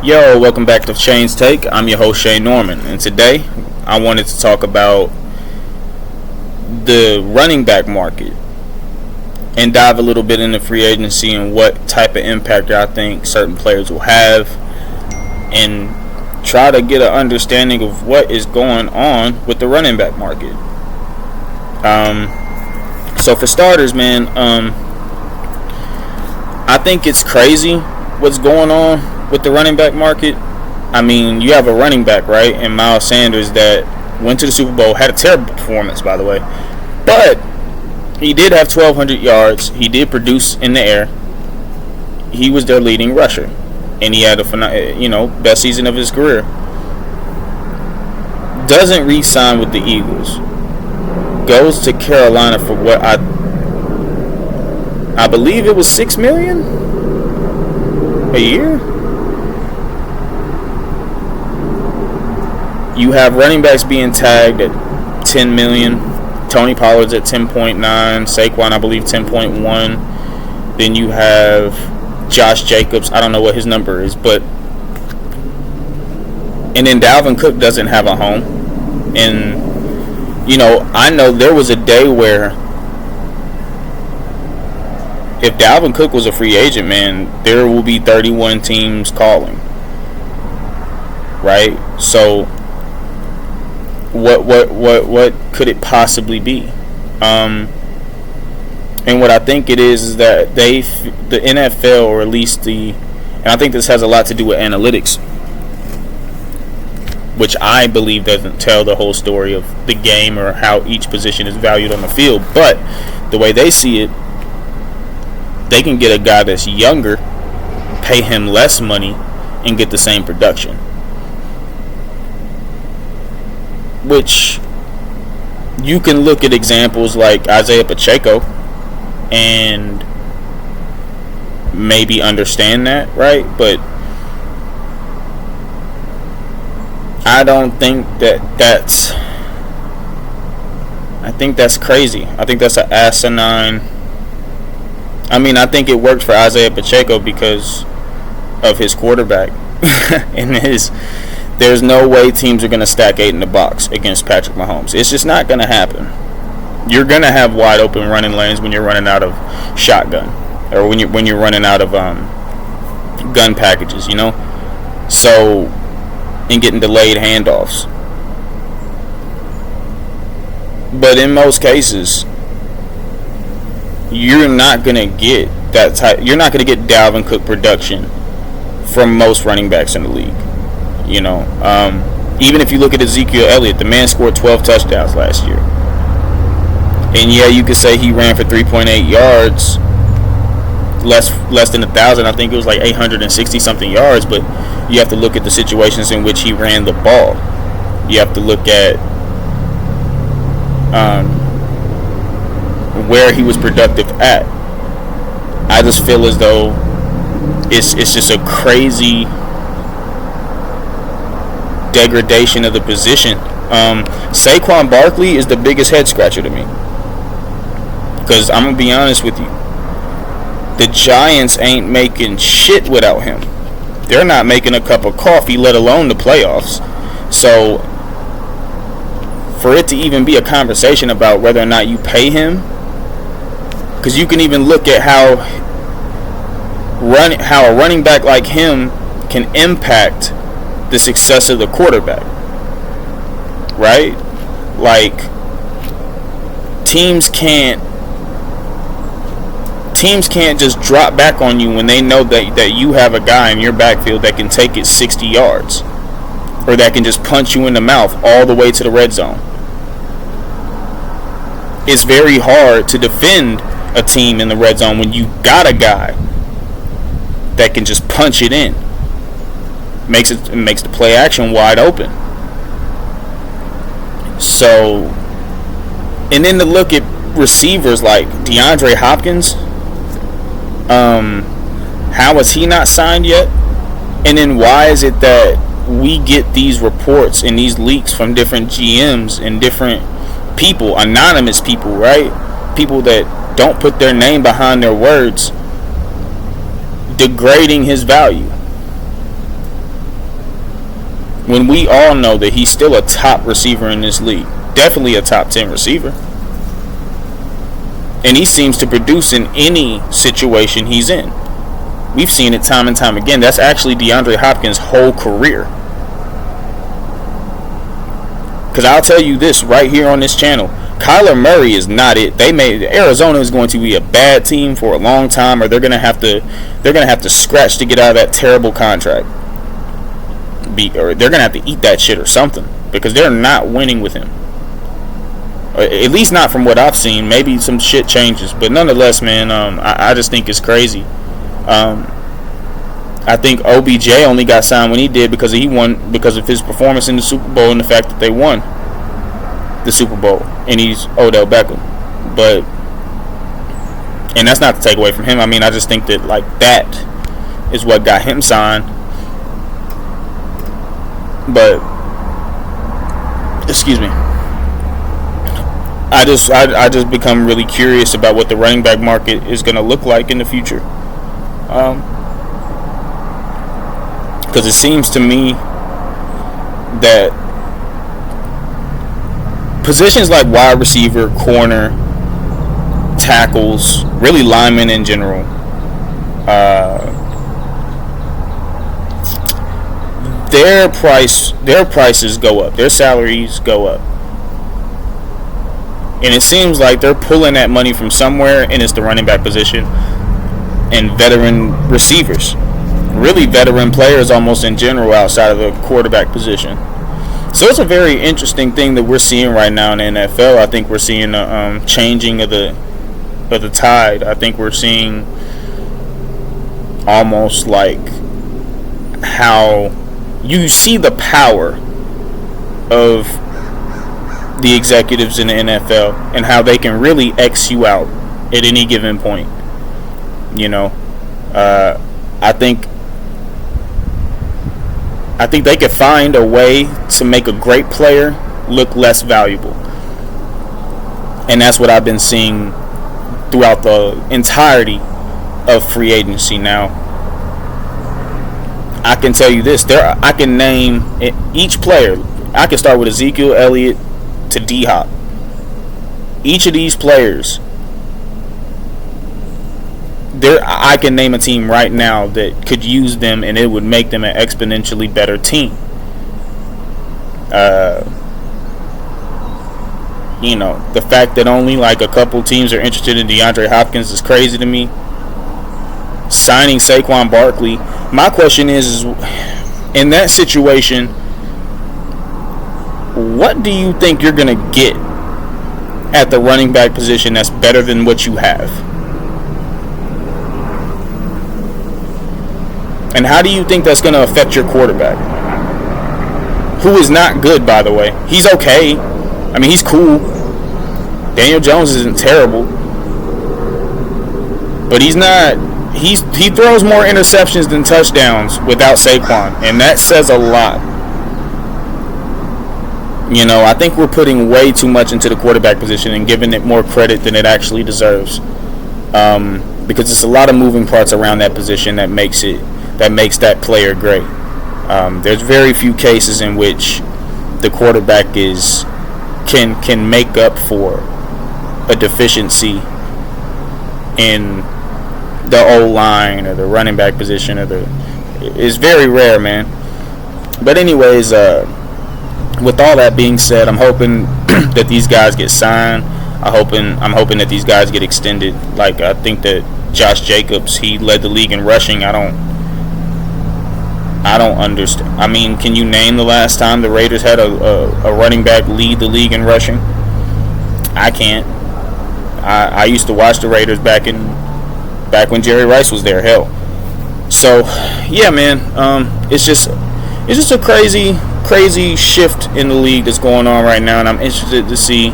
Yo, welcome back to Shane's Take. I'm your host, Shane Norman, and today I wanted to talk about the running back market and dive a little bit into free agency and what type of impact I think certain players will have, and try to get an understanding of what is going on with the running back market. So for starters, man, I think it's crazy what's going on with the running back market. I mean, you have a running back, right, and Miles Sanders that went to the Super Bowl, had a terrible performance, by the way, but he did have 1,200 yards. He did produce in the air. He was their leading rusher, and he had a best season of his career. Doesn't re-sign with the Eagles. Goes to Carolina for what I believe it was $6 million a year. You have running backs being tagged at $10 million. Tony Pollard's at 10.9. Saquon, I believe, 10.1. Then you have Josh Jacobs. I don't know what his number is, but and then Dalvin Cook doesn't have a home. And I know there was a day where if Dalvin Cook was a free agent, man, there will be 31 teams calling. Right? So what could it possibly be? And what I think it is that the NFL, or at least and I think this has a lot to do with analytics, which I believe doesn't tell the whole story of the game or how each position is valued on the field. But the way they see it, they can get a guy that's younger, pay him less money, and get the same production. Which you can look at examples like Isaiah Pacheco and maybe understand that, right? But I don't think that's crazy. I think that's an asinine. I mean, I think it worked for Isaiah Pacheco because of his quarterback and there's no way teams are going to stack 8 in the box against Patrick Mahomes. It's just not going to happen. You're going to have wide open running lanes when you're running out of shotgun, or when you're running out of gun packages, So, and getting delayed handoffs. But in most cases, you're not going to get that type. You're not going to get Dalvin Cook production from most running backs in the league. Even if you look at Ezekiel Elliott, the man scored 12 touchdowns last year. And yeah, you could say he ran for 3.8 yards, less than 1,000. I think it was like 860 something yards. But you have to look at the situations in which he ran the ball. You have to look at where he was productive at. I just feel as though it's just a crazy degradation of the position. Saquon Barkley is the biggest head scratcher to me, because I'm gonna be honest with you, the Giants ain't making shit without him. They're not making a cup of coffee, let alone the playoffs. So for it to even be a conversation about whether or not you pay him, because you can even look at how a running back like him can impact the success of the quarterback, right? Like, teams can't just drop back on you when they know that you have a guy in your backfield that can take it 60 yards, or that can just punch you in the mouth all the way to the red zone. It's very hard to defend a team in the red zone when you got a guy that can just punch it in. Makes the play action wide open. So, and then to look at receivers like DeAndre Hopkins, how is he not signed yet? And then why is it that we get these reports and these leaks from different GMs and different people, anonymous people, right? People that don't put their name behind their words, degrading his value. when we all know that he's still a top receiver in this league, definitely a top 10 receiver, and he seems to produce in any situation he's in. We've seen it time and time again. That's actually DeAndre Hopkins' whole career. Because I'll tell you this right here on this channel, Kyler Murray is not it. Arizona is going to be a bad team for a long time, or they're gonna have to scratch to get out of that terrible contract. Or they're gonna have to eat that shit or something, because they're not winning with him. At least not from what I've seen. Maybe some shit changes, but nonetheless, man, I just think it's crazy. I think OBJ only got signed when he did because he won, because of his performance in the Super Bowl and the fact that they won the Super Bowl, and he's Odell Beckham. And that's not to take away from him. I mean, I just think that like that is what got him signed. But excuse me, I just become really curious about what the running back market is going to look like in the future. Because it seems to me that positions like wide receiver, corner, tackles, really linemen in general, their prices go up, their salaries go up, and it seems like they're pulling that money from somewhere, and it's the running back position and veteran receivers, really veteran players almost in general outside of the quarterback position. So it's a very interesting thing that we're seeing right now in the NFL. I think we're seeing a changing of the tide. I think we're seeing almost like how you see the power of the executives in the NFL and how they can really X you out at any given point. You know, I think they could find a way to make a great player look less valuable. And that's what I've been seeing throughout the entirety of free agency now. I can tell you this, I can name each player. I can start with Ezekiel Elliott to D-Hop. Each of these players, I can name a team right now that could use them, and it would make them an exponentially better team. You know, the fact that only like a couple teams are interested in DeAndre Hopkins is crazy to me. Signing Saquon Barkley. My question is in that situation, what do you think you're going to get at the running back position that's better than what you have? And how do you think that's going to affect your quarterback? Who is not good, by the way. He's okay. I mean, he's cool. Daniel Jones isn't terrible. But he's not. He throws more interceptions than touchdowns without Saquon. And that says a lot. You know, I think we're putting way too much into the quarterback position and giving it more credit than it actually deserves. Because it's a lot of moving parts around that position that makes that player great. There's very few cases in which the quarterback can make up for a deficiency in the O-line or the running back position, it's very rare, man. But anyways, with all that being said, I'm hoping that these guys get signed. I'm hoping that these guys get extended. Like, I think that Josh Jacobs, he led the league in rushing. I don't understand. I mean, can you name the last time the Raiders had a running back lead the league in rushing? I can't. I used to watch the Raiders back when Jerry Rice was there. Hell. So, yeah, man. It's just a crazy shift in the league that's going on right now, and I'm interested to see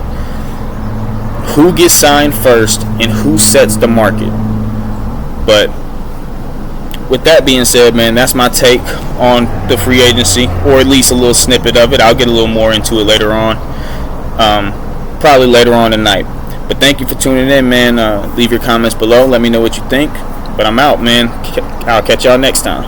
who gets signed first and who sets the market. But with that being said, man, that's my take on the free agency, or at least a little snippet of it. I'll get a little more into it later on, probably later on tonight. But thank you for tuning in, man. Leave your comments below. Let me know what you think. But I'm out, man. I'll catch y'all next time.